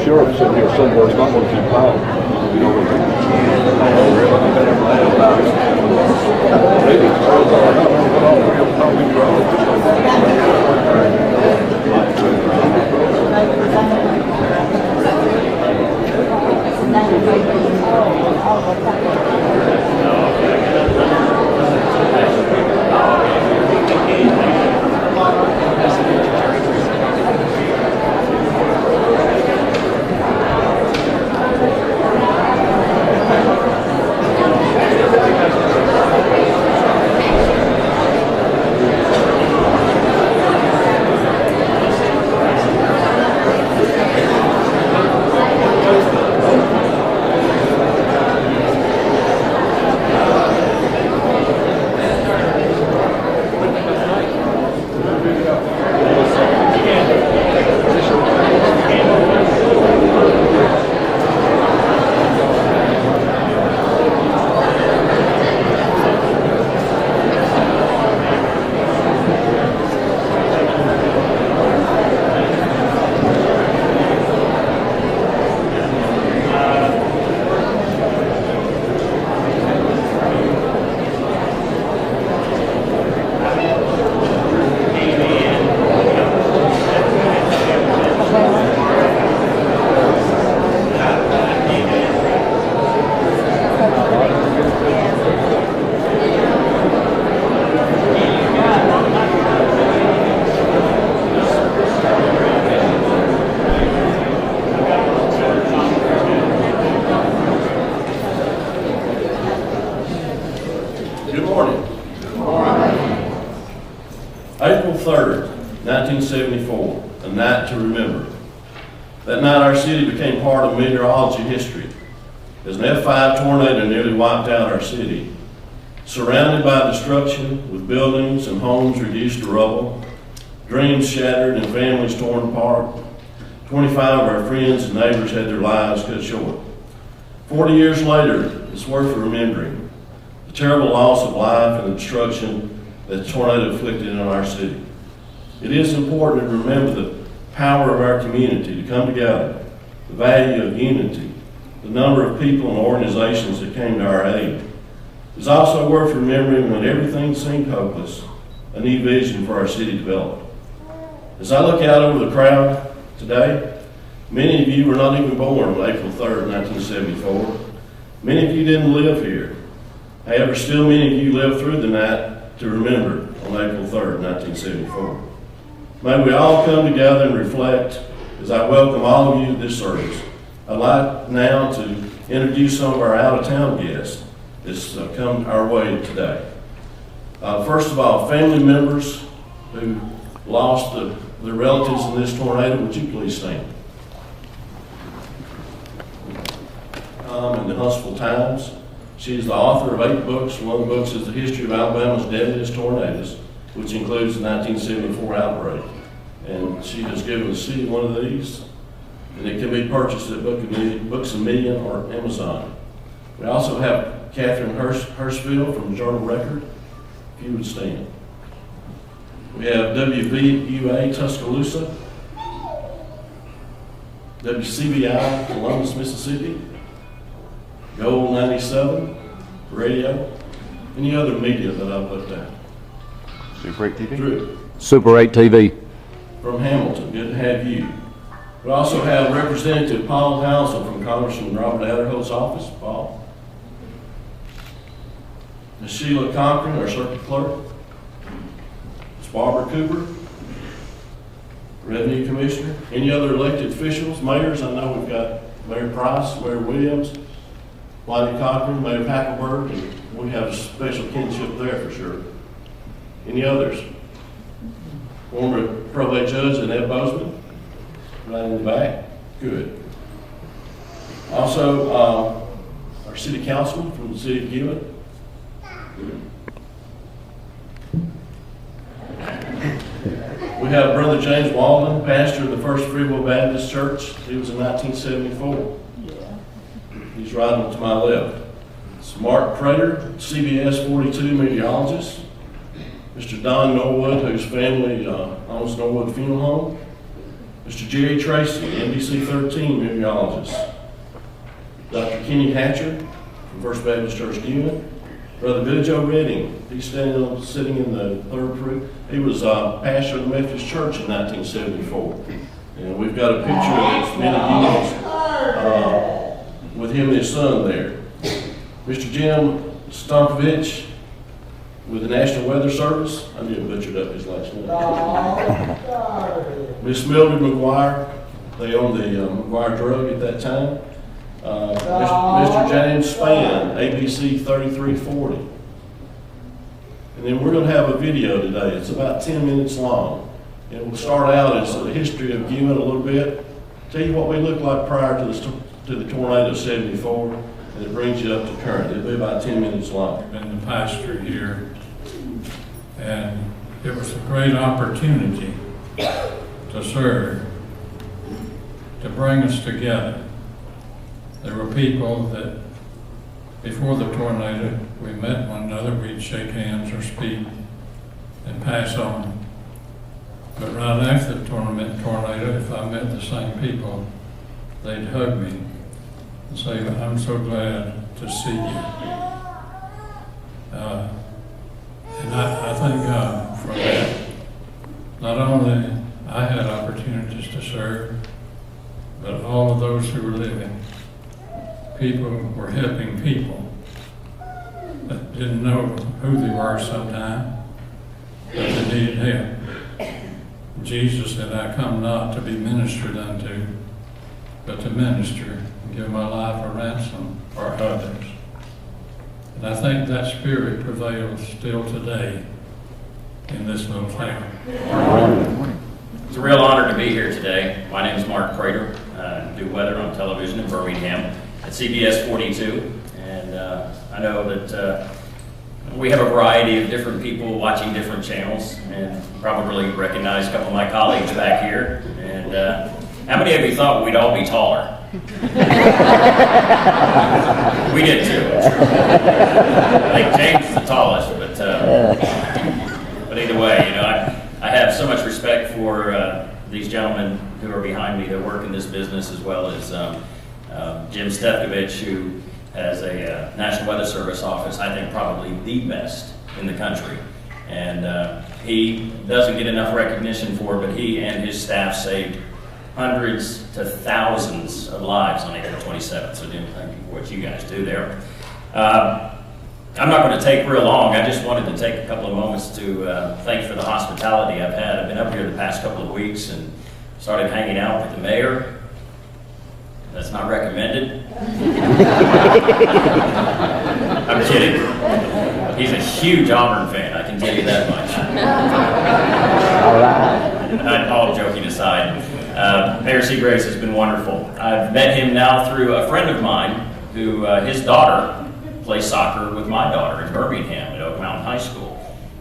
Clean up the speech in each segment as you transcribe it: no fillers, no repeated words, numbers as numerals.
sheriff's in here somewhere. It's not going to keep loud. You know what I mean? Maybe. April 3rd, 1974, a night to remember. That night our city became part of meteorology history as an F5 tornado nearly wiped out our city. Surrounded by destruction, with buildings and homes reduced to rubble, dreams shattered and families torn apart, 25 of our friends and neighbors had their lives cut short. 40 years later, it's worth remembering the terrible loss of life and the destruction that the tornado inflicted on our city. It is important to remember the power of our community to come together, the value of unity, the number of people and organizations that came to our aid. It's also worth remembering when everything seemed hopeless, a new vision for our city developed. As I look out over the crowd today, many of you were not even born on April 3rd, 1974. Many of you didn't live here. However, still many of you lived through the night to remember on April 3rd, 1974. May we all come together and reflect as I welcome all of you to this service. I'd like now to introduce some of our out-of-town guests that's come our way today. First of all, family members who lost their relatives in this tornado, would you please stand? In the Huntsville Times. She is the author of 8 books. One of the books is The History of Alabama's Deadliest Tornadoes, which includes the 1974 outbreak. And she has given the city one of these, and it can be purchased at Books A Million or Amazon. We also have Catherine Hirschfield from Journal Record, if you would stand. We have WVUA Tuscaloosa, WCBI Columbus, Mississippi, Gold 97, radio, any other media that I've looked at. Super 8 TV? Drew. Super 8 TV. From Hamilton, good to have you. We also have Representative Paul Housel from Congressman Robert Adderhold's office. Paul. Ms. Sheila Cochran, our circuit clerk. Ms. Barbara Cooper, Revenue Commissioner. Any other elected officials, mayors? I know we've got Mayor Price, Mayor Williams, Whitey Cochran, Mayor Packelberg, and we have a special kinship there for sure. Any others? Former probate judge Annette Bozeman, right in the back. Good. Also, our city councilman from the city of Gillett. We have Brother James Walden, pastor of the First Free Will Baptist Church. He was in 1974. He's right to my left. It's Mark Prater, CBS 42 meteorologist. Mr. Don Norwood, whose family owns Norwood Funeral Home. Mr. Jerry Tracy, NBC 13 meteorologist. Dr. Kenny Hatcher from First Baptist Church, Guin. Brother Billy Joe Redding, he's sitting in the third row. He was pastor of the Methodist Church in 1974. And we've got a picture of many years with him and his son there. Mr. Jim Stompovich with the National Weather Service. I knew I butchered up his last name. Miss Mildred McGuire, they owned the McGuire Drug at that time. Mr. James Spann, ABC 3340. And then we're going to have a video today. It's about 10 minutes long. And we'll start out as the history of Guin a little bit. Tell you what we looked like prior to the tornado of '74, and it brings you up to current. It'll be about 10 minutes long. I've been the pastor here, and it was a great opportunity to serve, to bring us together. There were people that, before the tornado, we met one another, we'd shake hands or speak and pass on. But right after the tornado, if I met the same people, they'd hug me and say, I'm so glad to see you. And I thank God for that. Not only I had opportunities to serve, but all of those who were living. People were helping people that didn't know who they were sometimes, but they needed help. Jesus said, I come not to be ministered unto, but to minister and give my life a ransom for others. And I think that spirit prevails still today in this little town. It's a real honor to be here today. My name is Mark Crater. I do weather on television in Birmingham at CBS 42. And I know that we have a variety of different people watching different channels, and probably recognize a couple of my colleagues back here. And how many of you thought we'd all be taller? We did too. I think James is the tallest, but either way, you know, I have so much respect for these gentlemen who are behind me that work in this business, as well as Jim Stefkovich, who has a National Weather Service office, I think probably the best in the country. And he doesn't get enough recognition for it, but he and his staff saved hundreds to thousands of lives on April 27th. So Jim, thank you for what you guys do there. I'm not going to take real long. I just wanted to take a couple of moments to thank you for the hospitality I've had. I've been up here the past couple of weeks and started hanging out with the mayor. That's not recommended. I'm kidding. He's a huge Auburn fan, I can tell you that much. All right. All joking aside, Mayor Seagraves has been wonderful. I've met him now through a friend of mine who, his daughter plays soccer with my daughter in Birmingham at Oak Mountain High School.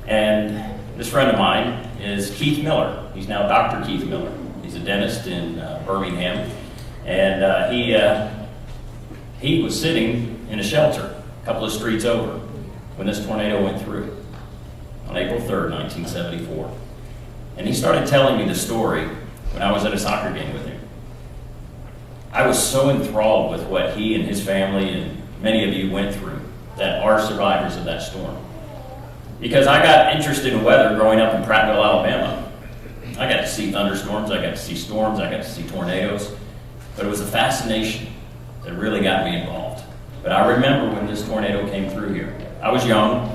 And this friend of mine is Keith Miller. He's now Dr. Keith Miller. He's a dentist in Birmingham. And he was sitting in a shelter a couple of streets over when this tornado went through on April 3rd, 1974. And he started telling me the story when I was at a soccer game with him. I was so enthralled with what he and his family and many of you went through that are survivors of that storm. Because I got interested in weather growing up in Prattville, Alabama. I got to see thunderstorms, I got to see storms, I got to see tornadoes. But it was a fascination that really got me involved. But I remember when this tornado came through here. I was young,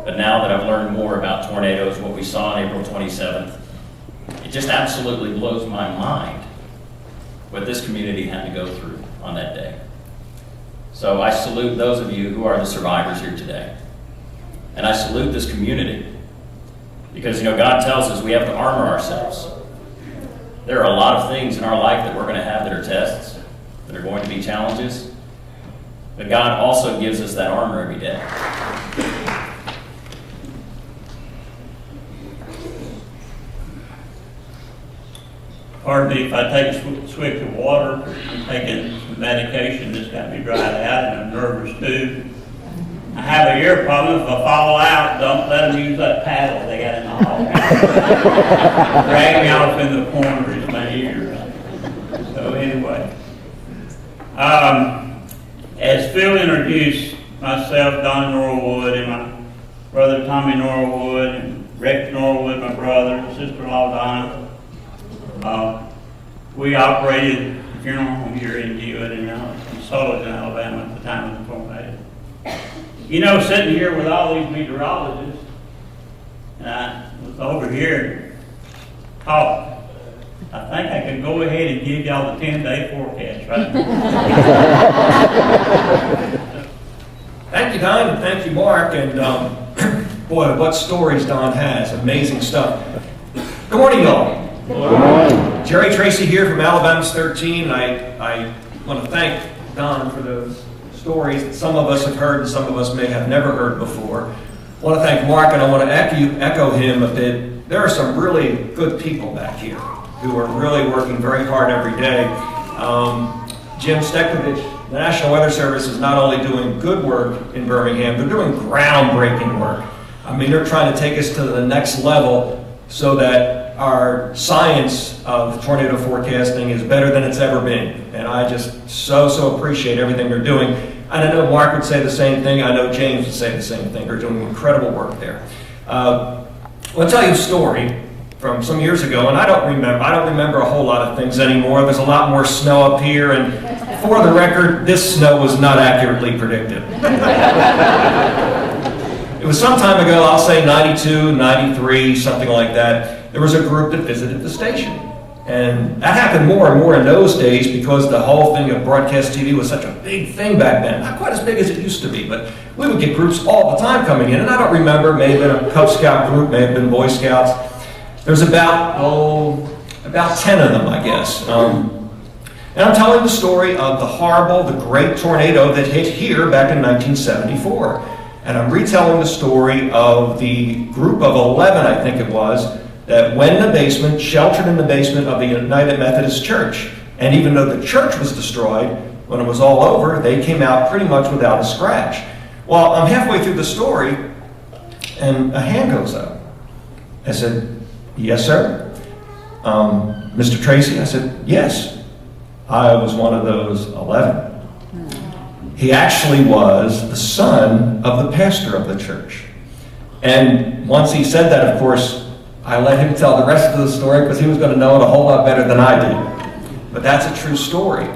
but now that I've learned more about tornadoes, what we saw on April 27th, it just absolutely blows my mind what this community had to go through on that day. So I salute those of you who are the survivors here today. And I salute this community because, you know, God tells us we have to armor ourselves. There are a lot of things in our life that we're going to have that are tests, that are going to be challenges. But God also gives us that armor every day. Pardon me if I take a swig of water. I'm taking some medication that's got me dried out, and I'm nervous too. I have an ear problem. If I fall out, don't let them use that paddle they got in the hall. Drag me off in the corners of my ear. So anyway, as Phil introduced myself, Don Norwood, and my brother Tommy Norwood, and Rick Norwood, my brother, and sister-in-law Donna, we operated a funeral home here in Dewitt and Sullivan, Alabama at the time of the tornado. You know, sitting here with all these meteorologists, and I was over here talking. I think I could go ahead and give y'all the 10-day forecast right now. Thank you, Don, and thank you, Mark, and boy, what stories Don has. Amazing stuff. Good morning, y'all. Good morning. Jerry Tracy here from Alabama's 13. I want to thank Don for those stories that some of us have heard and some of us may have never heard before. I want to thank Mark, and I want to echo him a bit. There are some really good people back here who are really working very hard every day. Jim Stekovich, the National Weather Service, is not only doing good work in Birmingham, they're doing groundbreaking work. I mean, they're trying to take us to the next level so that our science of tornado forecasting is better than it's ever been. And I just so appreciate everything they're doing. And I know Mark would say the same thing. I know James would say the same thing. They're doing incredible work there. I'll tell you a story from some years ago, and I don't remember a whole lot of things anymore. There's a lot more snow up here, and for the record, this snow was not accurately predicted. It was some time ago, I'll say 92, 93, something like that. There was a group that visited the station. And that happened more and more in those days because the whole thing of broadcast TV was such a big thing back then. Not quite as big as it used to be, but we would get groups all the time coming in. And I don't remember, may have been a Cub Scout group, may have been Boy Scouts. There's about 10 of them, I guess. And I'm telling the story of the horrible, the great tornado that hit here back in 1974. And I'm retelling the story of the group of 11, I think it was, that went in the basement, sheltered in the basement of the United Methodist Church. And even though the church was destroyed, when it was all over, they came out pretty much without a scratch. Well, I'm halfway through the story, and a hand goes up. I said, "Yes, sir." "Mr. Tracy?" I said, "Yes." I was one of those 11. He actually was the son of the pastor of the church. And once he said that, of course, I let him tell the rest of the story because he was going to know it a whole lot better than I did. But that's a true story.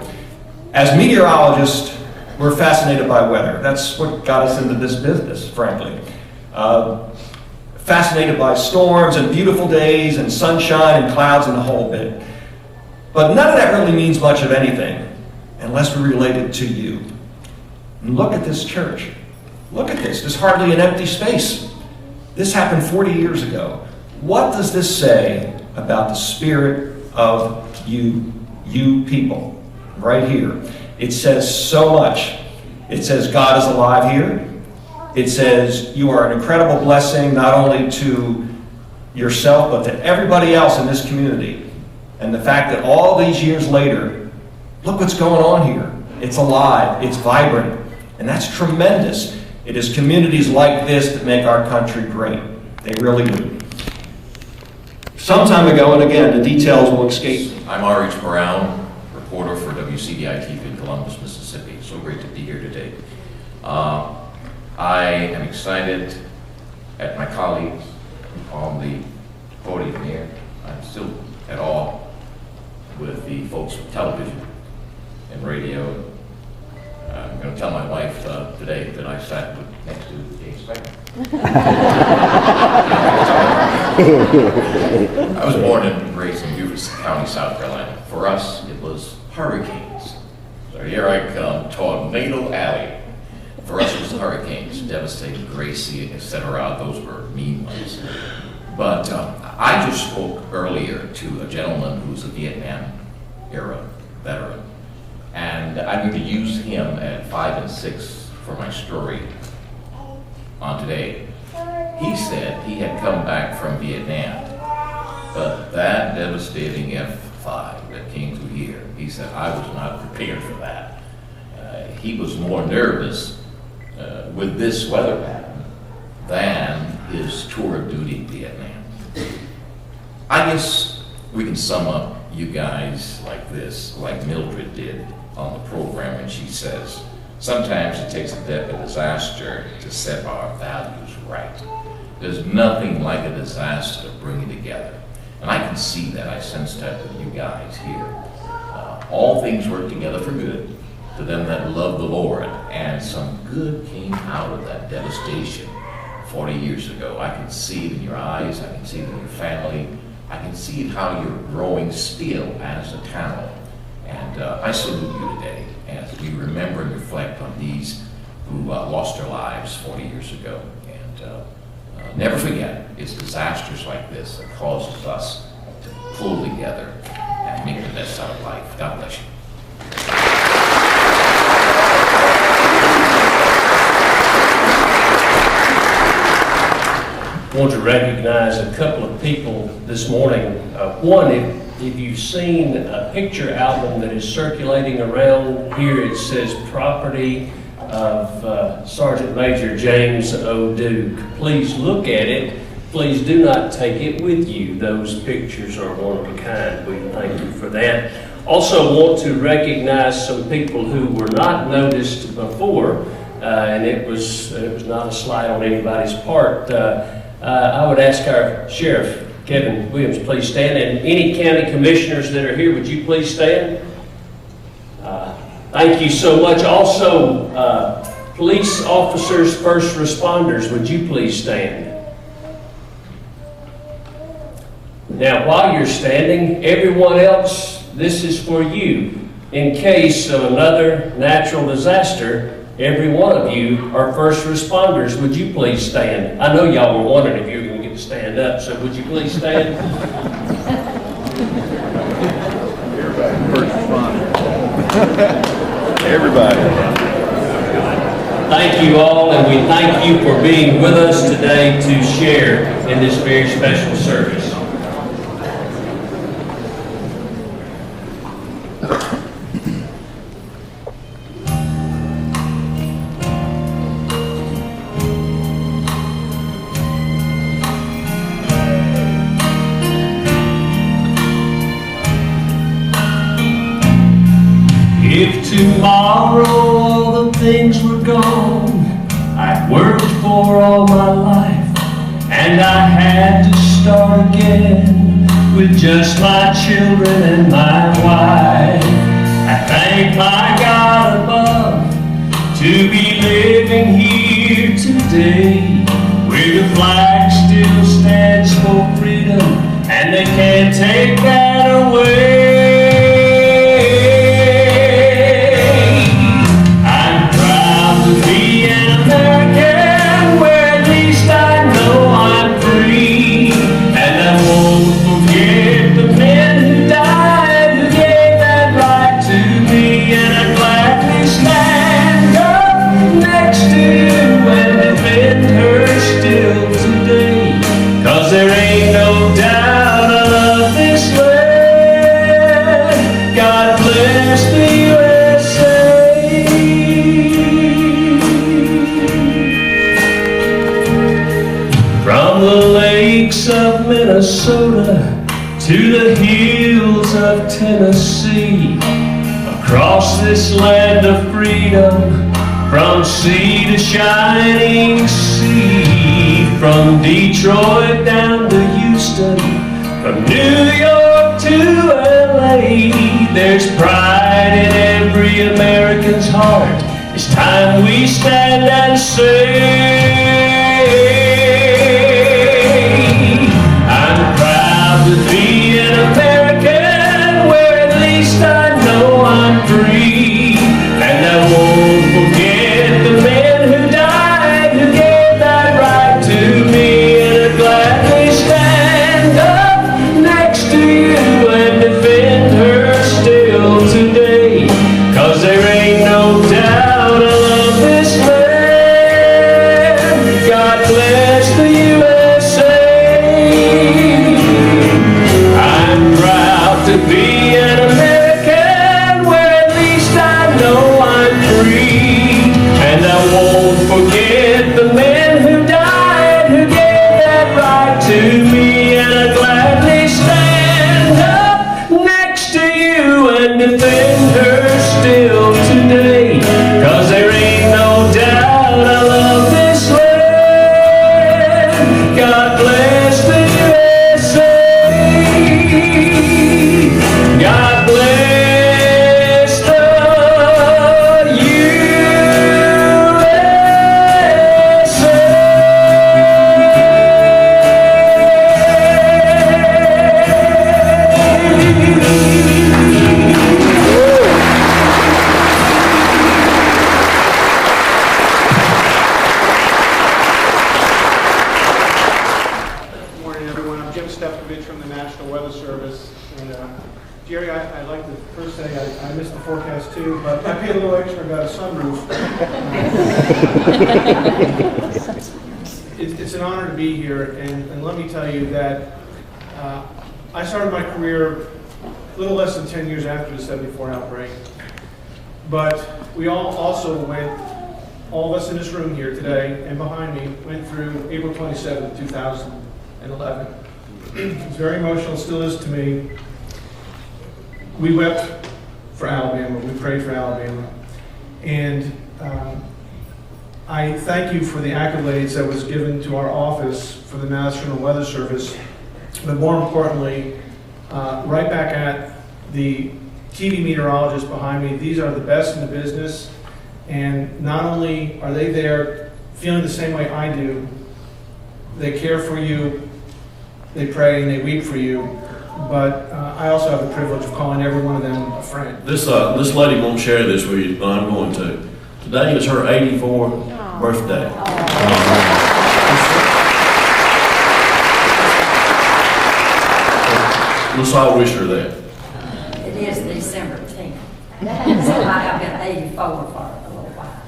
As meteorologists, we're fascinated by weather. That's what got us into this business, frankly. Fascinated by storms and beautiful days and sunshine and clouds and the whole bit. But none of that really means much of anything unless we relate it to you. And look at this church. Look at this. There's hardly an empty space. This happened 40 years ago. What does this say about the spirit of you people right here? It says so much. It says God is alive here. It says you are an incredible blessing not only to yourself but to everybody else in this community. And the fact that all these years later, look what's going on here. It's alive. It's vibrant. And that's tremendous. It is communities like this that make our country great. They really do. Some time ago, and again, the details will escape me. I'm R.H. Brown, reporter for WCDI TV in Columbus, Mississippi. So great to be here today. I am excited at my colleagues on the podium here. I'm still at awe with the folks from television and radio. I'm going to tell my wife today that I sat next to James Becker. I was born and raised in Beaufort County, South Carolina. For us, it was hurricanes. So here I come, Tornado Alley. For us, it was hurricanes, devastating, Gracie, etc. Those were mean ones. But I just spoke earlier to a gentleman who's a Vietnam era veteran. And I'm going to use him at 5 and 6 for my story on today. He said he had come back from Vietnam, but that devastating F5 that came through here, he said, I was not prepared for that. He was more nervous with this weather pattern than his tour of duty in Vietnam. I guess we can sum up you guys like this, like Mildred did on the program when she says, sometimes it takes a disaster to set our values right. There's nothing like a disaster to bring it together. And I can see that, I sense that with you guys here. All things work together for good to them that love the Lord, and some good came out of that devastation 40 years ago. I can see it in your eyes, I can see it in your family, I can see how you're growing still as a town. And I salute you today as we remember and reflect on these who lost their lives 40 years ago. And never forget, it's disasters like this that causes us to pull together and make the best out of life. God bless you. I want to recognize a couple of people this morning. One, if you've seen a picture album that is circulating around here, it says property of Sergeant Major James O. Duke. Please look at it. Please do not take it with you. Those pictures are one of a kind. We thank you for that. Also want to recognize some people who were not noticed before, and it was not a slight on anybody's part. I would ask our Sheriff, Kevin Williams, please stand, and any county commissioners that are here, would you please stand? Thank you so much. Also, police officers, first responders, would you please stand? Now, while you're standing, everyone else, this is for you. In case of another natural disaster, every one of you are first responders. Would you please stand? I know y'all were wondering if you were going to get to stand up, so would you please stand? Everybody, first responder. Everybody. Thank you all, and we thank you for being with us today to share in this very special service. If tomorrow all the things were gone I've worked for all my life, and I had to start again with just my children and my wife, I thank my God above to be living here today, where the flag still stands for freedom and they can't take that away. Of Minnesota to the hills of Tennessee, across this land of freedom, from sea to shining sea, from Detroit down to Houston, from New York to LA, there's pride in every American's heart. It's time we stand and say, to be an American, where at least I know I'm free, and I won't forget the men who died, who gave that right to me, and I'd gladly stand up next to you and defend her still today, 'cause there ain't no doubt I love this land. still today, 'cause there ain't no doubt I love this land. God bless the USA. God bless the from the National Weather Service. And Jerry, I'd like to first say I missed the forecast too, but I paid a little extra, got a sunroof. It's an honor to be here, and let me tell you that I started my career a little less than 10 years after the '74 outbreak. But we all also went, all of us in this room here today and behind me, went through April 27th, 2011. It's very emotional, still is to me. We wept for Alabama, we prayed for Alabama. And I thank you for the accolades that was given to our office for the National Weather Service, but more importantly, right back at the TV meteorologists behind me. These are the best in the business, and not only are they there feeling the same way I do, they care for you, they pray and they weep for you, but I also have the privilege of calling every one of them a friend. This lady won't share this with you, but I'm going to. Today is her 84th birthday. Let's all wish her that. It is December 10th, so I have been 84 for a little while.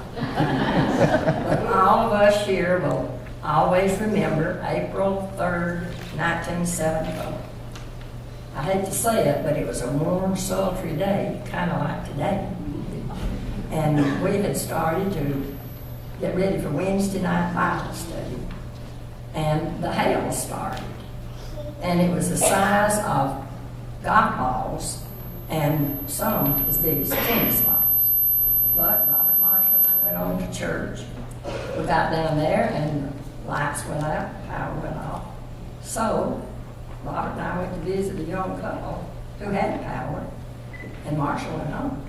But all of us here will always remember April 3rd, 1974. I hate to say it, but it was a warm, sultry day, kind of like today. And we had started to get ready for Wednesday night Bible study. And the hail started. And it was the size of golf balls and some as big as tennis balls. But Robert Marshall and I went on to church. We got down there and lights went out, power went off. So Robert and I went to visit a young couple who had power, and Marshall went home.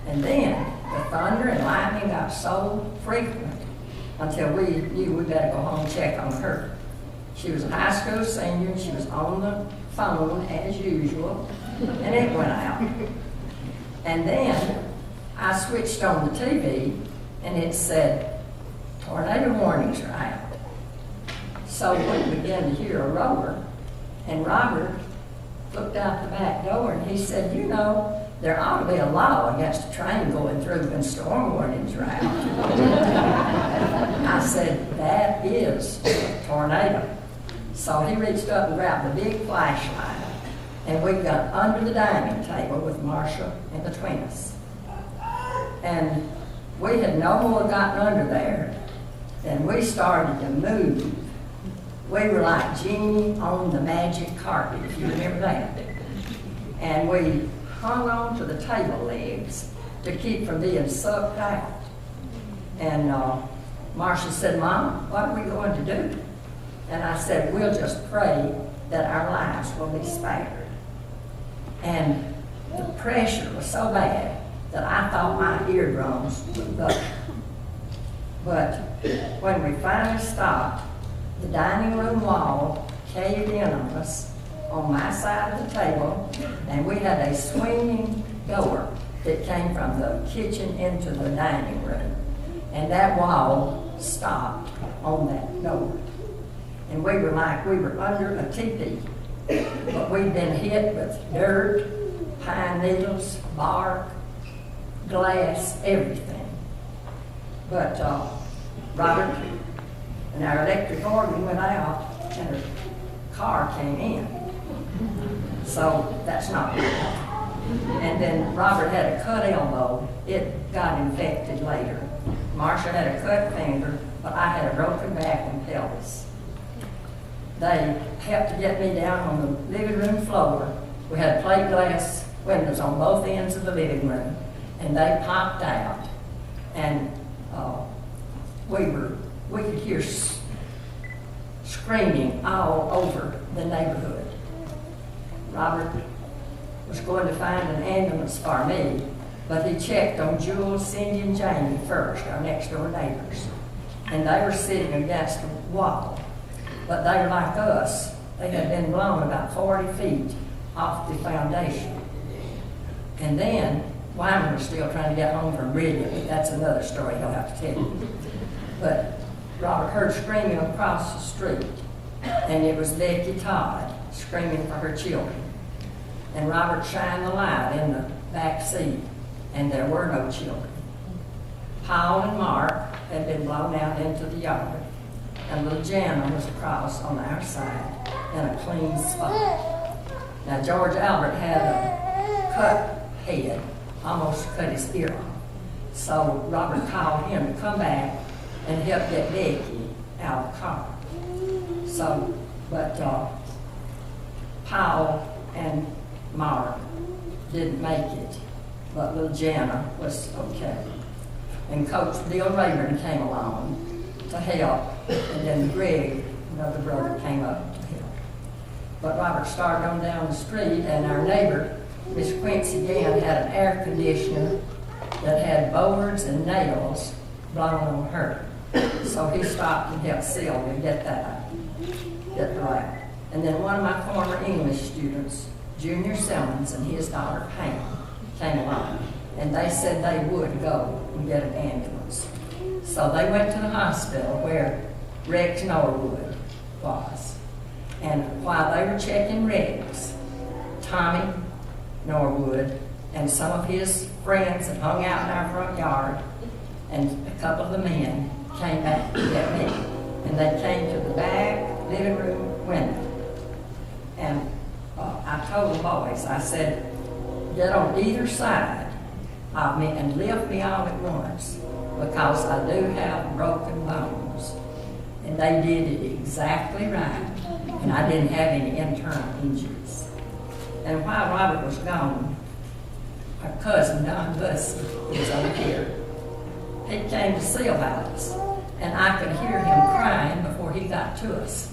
And then the thunder and lightning got so frequent until we knew we better go home and check on her. She was a high school senior, and she was on the phone as usual, and it went out. And then I switched on the TV, and it said, tornado warnings are out. So we began to hear a roar, and Robert looked out the back door and he said, you know, there ought to be a law against a train going through when storm warnings are out. I said, that is a tornado. So he reached up and grabbed a big flashlight, and we got under the dining table with Marcia in between us. And we had no more gotten under there than we started to move. We were like Genie on the magic carpet, if you remember that. And we hung on to the table legs to keep from being sucked out. And Marcia said, Mom, what are we going to do? And I said, we'll just pray that our lives will be spared. And the pressure was so bad that I thought my eardrums would buckle. But when we finally stopped, the dining room wall caved in on us on my side of the table, and we had a swinging door that came from the kitchen into the dining room. And that wall stopped on that door. And we were like we were under a teepee, but we'd been hit with dirt, pine needles, bark, glass, everything. But Robert and our electric organ went out, and her car came in. So that's not good. And then Robert had a cut elbow. It got infected later. Marcia had a cut finger, but I had a broken back and pelvis. They helped to get me down on the living room floor. We had plate glass windows on both ends of the living room, and they popped out, and we could hear screaming all over the neighborhood. Robert was going to find an ambulance for me, but he checked on Jules, Cindy, and Jamie first, our next door neighbors. And they were sitting against a wall. But they were like us. They had been blown about 40 feet off the foundation. And then Wyman was still trying to get home from Brilliant, but that's another story he'll have to tell you. But Robert heard screaming across the street, and it was Becky Todd screaming for her children. And Robert shined the light in the back seat, and there were no children. Paul and Mark had been blown out into the yard, and little Jana was across on our side in a clean spot. Now, George Albert had a cut head, almost cut his ear off. So Robert called him to come back and help get Becky out of the car. So, but Paul and Mark didn't make it, but little Jana was okay. And Coach Bill Rayburn came along to help, and then Greg, another brother, came up to help. But Robert started on down the street, and our neighbor, Miss Quincy Gann, had an air conditioner that had boards and nails blown on her. So he stopped and helped Sylvia get the right. And then one of my former English students, Junior Simmons, and his daughter Pam, came along. And they said they would go and get an ambulance. So they went to the hospital where Rex Norwood was. And while they were checking Rex, Tommy Norwood and some of his friends that hung out in our front yard, and a couple of the men came back to get me. And they came to the back living room window. And I told the boys, I said, get on either side of me and lift me all at once, because I do have broken bones. And they did it exactly right, and I didn't have any internal injuries. And while Robert was gone, our cousin Don Bussey was over here. He came to see about us, and I could hear him crying before he got to us.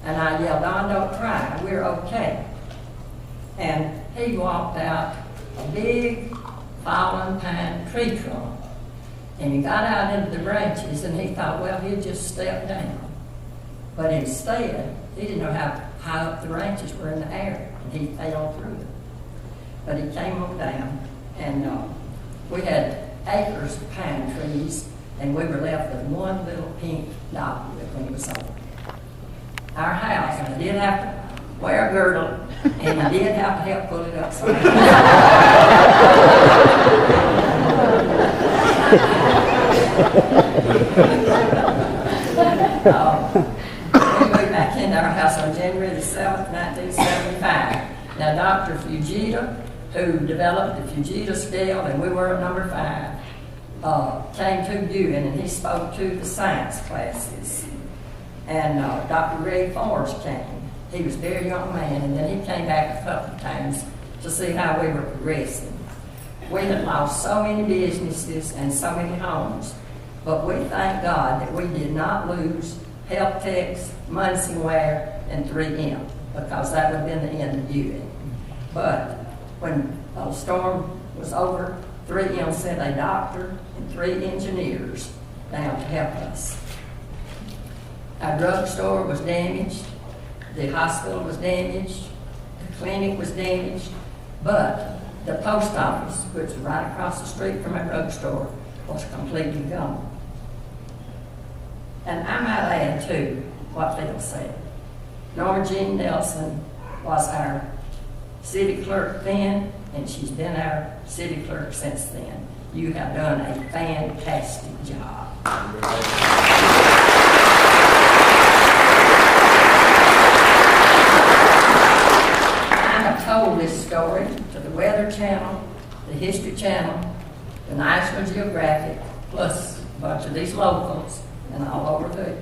And I yelled, Don, don't cry, we're okay. And he walked out a big fallen pine tree trunk, and he got out into the branches, and he thought, well, he'd just step down. But instead, he didn't know how high up the branches were in the air, and he fell through them. But he came on down, and we had acres of pine trees, and we were left with one little pink dogwood when it was over. Our house, and I did have to wear a girdle, and I did have to help pull it up sometimes. We moved back into our house on January the 7th, 1975. Now, Dr. Fujita, who developed the Fujita scale, and we were at number 5, came to Guin, and he spoke to the science classes. And Dr. Greg Forge came. He was a very young man, and then he came back a couple of times to see how we were progressing. We had lost so many businesses and so many homes, but we thank God that we did not lose Health Techs, Munsingware, and 3M, because that would have been the end of Guin. But when the storm was over, 3M sent a doctor and 3 engineers down to help us. Our drugstore was damaged, the hospital was damaged, the clinic was damaged, but the post office, which was right across the street from our drugstore, was completely gone. And I might add, too, what Phil said. Norma Jean Nelson was our city clerk then, and she's been our city clerk since then. You have done a fantastic job. Told this story to the Weather Channel, the History Channel, the National Geographic, plus a bunch of these locals and all over the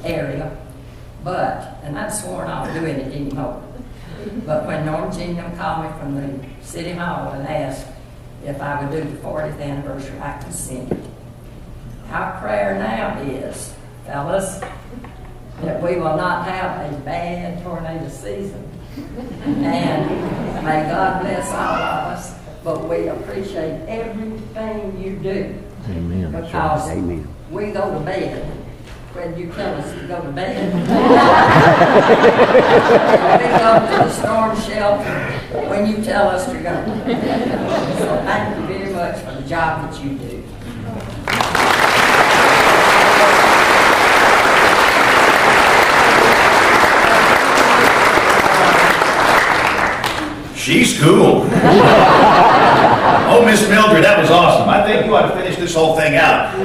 area. But, and I'd sworn off doing it anymore. But when Norm Genium called me from the city hall and asked if I would do the 40th anniversary, I consented. Our prayer now is, fellas, that we will not have a bad tornado season. And may God bless all of us, but we appreciate everything you do. Amen. Because Amen. we go to bed when you tell us to go to bed. We go to the storm shelter when you tell us to go. So thank you very much for the job that you do. She's cool. Oh, Miss Mildred, that was awesome. I think you ought to finish this whole thing out.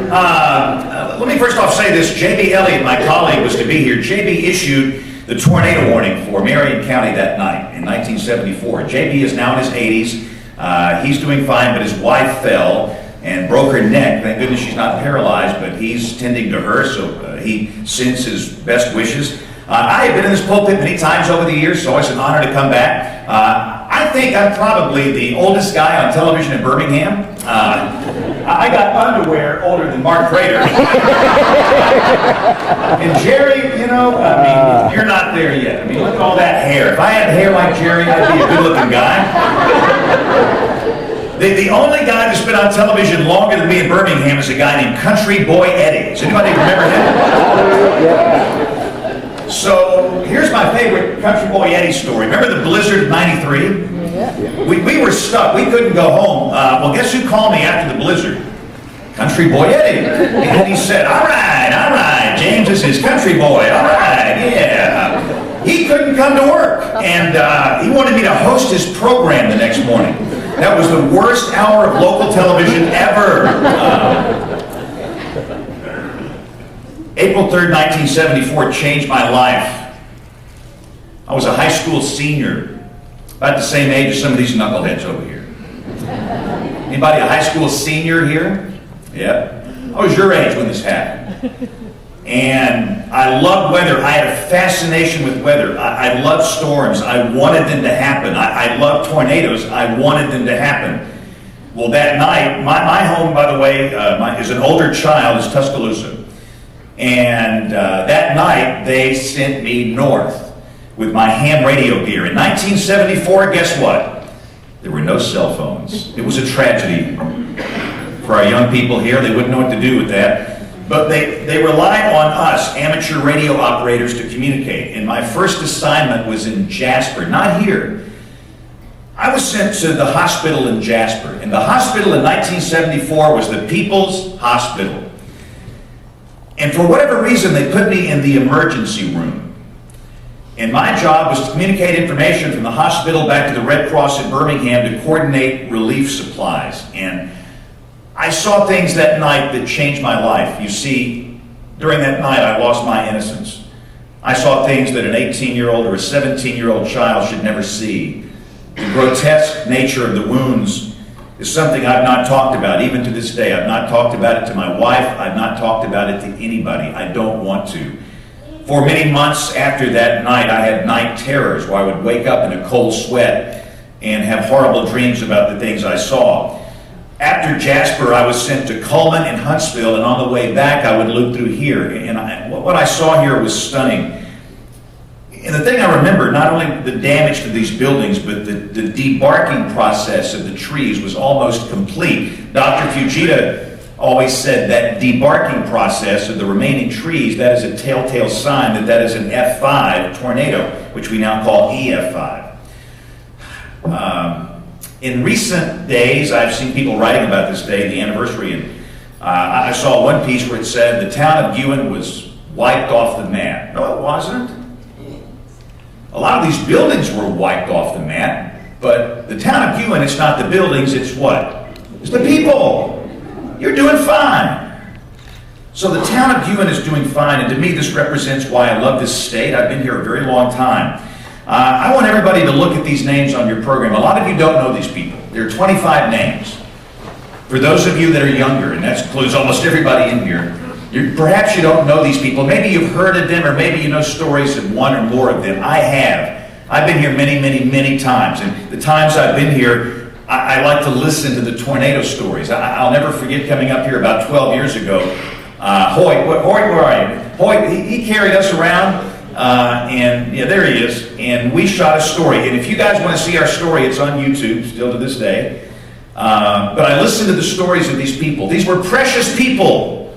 Let me first off say this. J.B. Elliott, my colleague, was to be here. J.B. issued the tornado warning for Marion County that night in 1974. J.B. is now in his 80s. He's doing fine, but his wife fell and broke her neck. Thank goodness she's not paralyzed, but he's tending to her, so he sends his best wishes. I have been in this pulpit many times over the years, so it's an honor to come back. I think I'm probably the oldest guy on television in Birmingham. I got underwear older than Mark Prater. And Jerry, you know, I mean, you're not there yet. I mean, look at all that hair. If I had hair like Jerry, I'd be a good-looking guy. The only guy that's been on television longer than me in Birmingham is a guy named Country Boy Eddie. Does anybody remember him? So here's my favorite Country Boy Eddie story. Remember the blizzard of '93? We were stuck. We couldn't go home. Well, guess who called me after the blizzard? Country Boy Eddie. And he said, all right, James is his country boy. All right, yeah. He couldn't come to work. And he wanted me to host his program the next morning. That was the worst hour of local television ever. April 3rd, 1974 changed my life. I was a high school senior, about the same age as some of these knuckleheads over here. Anybody a high school senior here? Yeah. I was your age when this happened. And I loved weather. I had a fascination with weather. I loved storms. I wanted them to happen. I loved tornadoes. I wanted them to happen. Well, that night, my home, by the way, is an older child, is Tuscaloosa. And that night, they sent me north with my ham radio gear. In 1974, guess what? There were no cell phones. It was a tragedy for our young people here. They wouldn't know what to do with that. But they relied on us, amateur radio operators, to communicate. And my first assignment was in Jasper, not here. I was sent to the hospital in Jasper. And the hospital in 1974 was the People's Hospital. And for whatever reason, they put me in the emergency room. And my job was to communicate information from the hospital back to the Red Cross in Birmingham to coordinate relief supplies. And I saw things that night that changed my life. You see, during that night, I lost my innocence. I saw things that an 18-year-old or a 17-year-old child should never see. The grotesque nature of the wounds is something I've not talked about, even to this day. I've not talked about it to my wife. I've not talked about it to anybody. I don't want to. For many months after that night, I had night terrors where I would wake up in a cold sweat and have horrible dreams about the things I saw. After Jasper, I was sent to Cullman and Huntsville, and on the way back, I would loop through here. And what I saw here was stunning. And the thing I remember, not only the damage to these buildings, but the debarking process of the trees was almost complete. Dr. Fujita always said that debarking process of the remaining trees, that is a telltale sign that that is an F5 tornado, which we now call EF5. In recent days, I've seen people writing about this day, the anniversary, and I saw one piece where it said the town of Guin was wiped off the map. No, it wasn't. A lot of these buildings were wiped off the map, but the town of Guin, it's not the buildings, it's what? It's the people. You're doing fine. So the town of Guin is doing fine, and to me this represents why I love this state. I've been here a very long time. I want everybody to look at these names on your program. A lot of you don't know these people. There are 25 names. For those of you that are younger, and that includes almost everybody in here, perhaps you don't know these people. Maybe you've heard of them, or maybe you know stories of one or more of them. I have. I've been here many, many, many times, and the times I've been here, I like to listen to the tornado stories. I'll never forget coming up here about 12 years ago. Hoyt, where are you? Hoyt, he carried us around, and yeah, there he is, and we shot a story. And if you guys want to see our story, it's on YouTube, still to this day. But I listened to the stories of these people. These were precious people.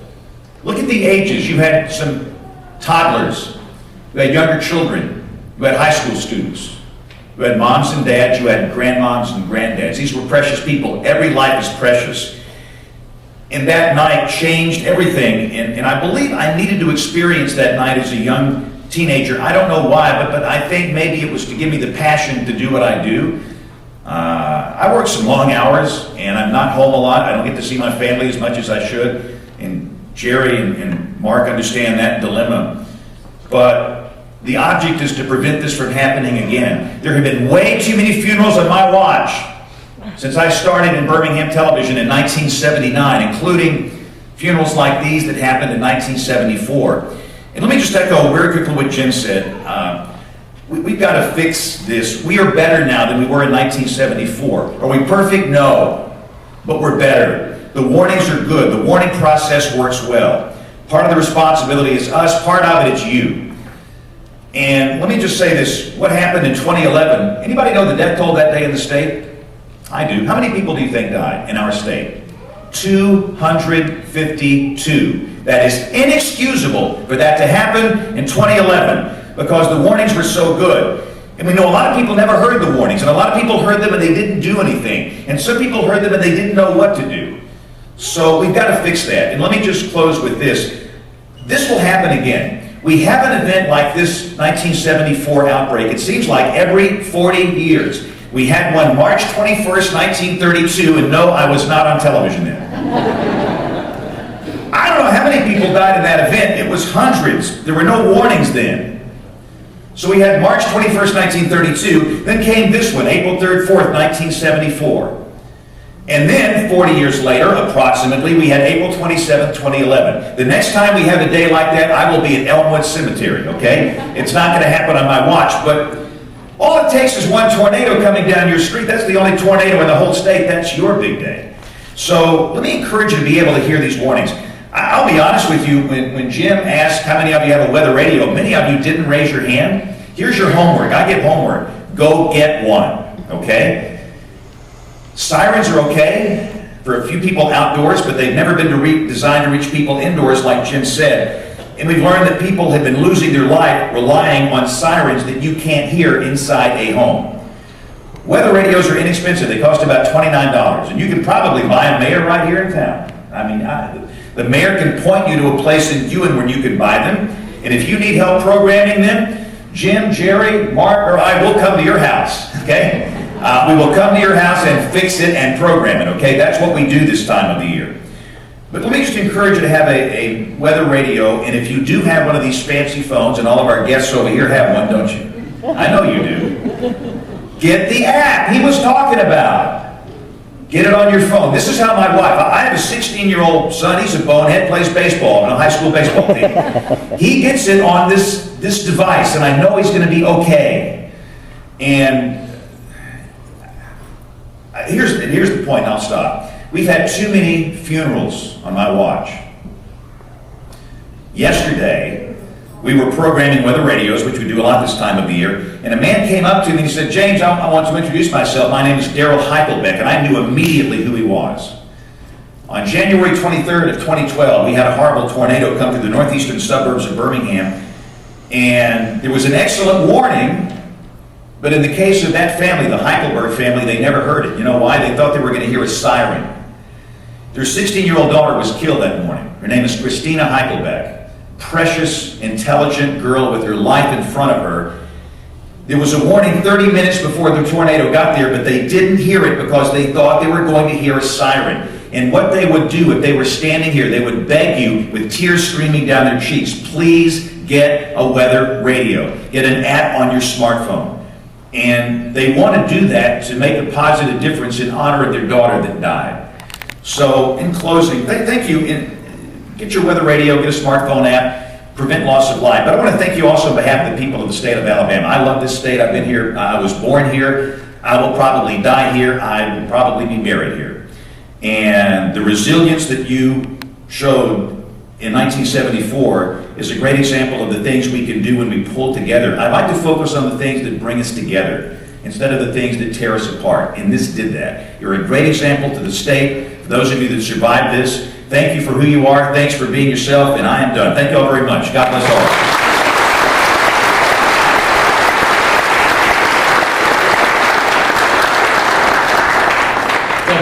Look at the ages. You had some toddlers, you had younger children, you had high school students, you had moms and dads, you had grandmoms and granddads. These were precious people. Every life is precious. And that night changed everything. And I believe I needed to experience that night as a young teenager. I don't know why, but I think maybe it was to give me the passion to do what I do. I work some long hours, and I'm not home a lot. I don't get to see my family as much as I should. And Jerry and Mark understand that dilemma. But the object is to prevent this from happening again. There have been way too many funerals on my watch since I started in Birmingham television in 1979, including funerals like these that happened in 1974. And let me just echo very quickly what Jim said. We've got to fix this. We are better now than we were in 1974. Are we perfect? No. But we're better. The warnings are good. The warning process works well. Part of the responsibility is us. Part of it is you. And let me just say this. What happened in 2011? Anybody know the death toll that day in the state? I do. How many people do you think died in our state? 252. That is inexcusable for that to happen in 2011 because the warnings were so good. And we know a lot of people never heard the warnings, and a lot of people heard them and they didn't do anything. And some people heard them and they didn't know what to do. So we've got to fix that. And let me just close with this. This will happen again. We have an event like this 1974 outbreak. It seems like every 40 years. We had one March 21st, 1932, and no, I was not on television then. I don't know how many people died in that event. It was hundreds. There were no warnings then. So we had March 21st, 1932. Then came this one, April 3rd, 4th, 1974. And then, 40 years later, approximately, we had April 27th, 2011. The next time we have a day like that, I will be at Elmwood Cemetery, okay? It's not going to happen on my watch, but all it takes is one tornado coming down your street. That's the only tornado in the whole state. That's your big day. So let me encourage you to be able to hear these warnings. I'll be honest with you, when Jim asked how many of you have a weather radio, many of you didn't raise your hand. Here's your homework. I give homework. Go get one, okay? Sirens are okay for a few people outdoors, but they've never been designed to reach people indoors like Jim said. And we've learned that people have been losing their life relying on sirens that you can't hear inside a home. Weather radios are inexpensive. They cost about $29. And you can probably buy a mayor right here in town. I mean, the mayor can point you to a place in Guin where you can buy them. And if you need help programming them, Jim, Jerry, Mark, or I will come to your house, okay? We will come to your house and fix it and program it, okay? That's what we do this time of the year. But let me just encourage you to have a weather radio, and if you do have one of these fancy phones, and all of our guests over here have one, don't you? I know you do. Get the app he was talking about. Get it on your phone. This is how my wife, I have a 16-year-old son, he's a bonehead, plays baseball in a high school baseball team. He gets it on this device, and I know he's going to be okay. And here's the point, and I'll stop. We've had too many funerals on my watch. Yesterday, we were programming weather radios, which we do a lot this time of the year, and a man came up to me and he said, James, I want to introduce myself. My name is Daryl Heipelbeck, and I knew immediately who he was. On January 23rd of 2012, we had a horrible tornado come through the northeastern suburbs of Birmingham, and there was an excellent warning. But in the case of that family, the Heipelberg family, they never heard it. You know why? They thought they were going to hear a siren. Their 16-year-old daughter was killed that morning. Her name is Christina Heipelbeck. Precious, intelligent girl with her life in front of her. There was a warning 30 minutes before the tornado got there, but they didn't hear it because they thought they were going to hear a siren. And what they would do if they were standing here, they would beg you with tears streaming down their cheeks, please get a weather radio. Get an app on your smartphone. And they want to do that to make a positive difference in honor of their daughter that died. So, in closing, thank you. Get your weather radio, get a smartphone app. prevent loss of life. But I want to thank you also on behalf of the people of the state of Alabama. I love this state. I've been here. I was born here. I will probably die here. I will probably be buried here. And the resilience that you showed in 1974 is a great example of the things we can do when we pull together. I like to focus on the things that bring us together instead of the things that tear us apart. And this did that. You're a great example to the state. For those of you that survived this, thank you for who you are. Thanks for being yourself. And I am done. Thank you all very much. God bless all.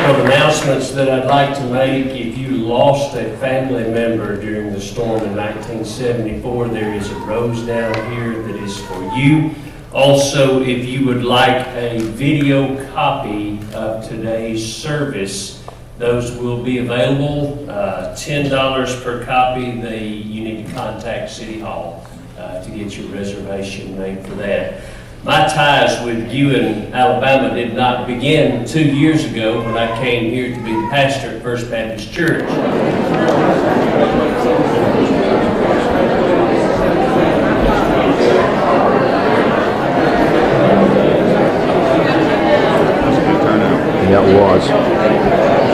Of announcements that I'd like to make. If you lost a family member during the storm in 1974, there is a rose down here that is for you. Also, if you would like a video copy of today's service, those will be available, $10 per copy. You need to contact City Hall to get your reservation made for that. My ties with Guin, Alabama did not begin 2 years ago when I came here to be the pastor at First Baptist Church. Yeah, it was.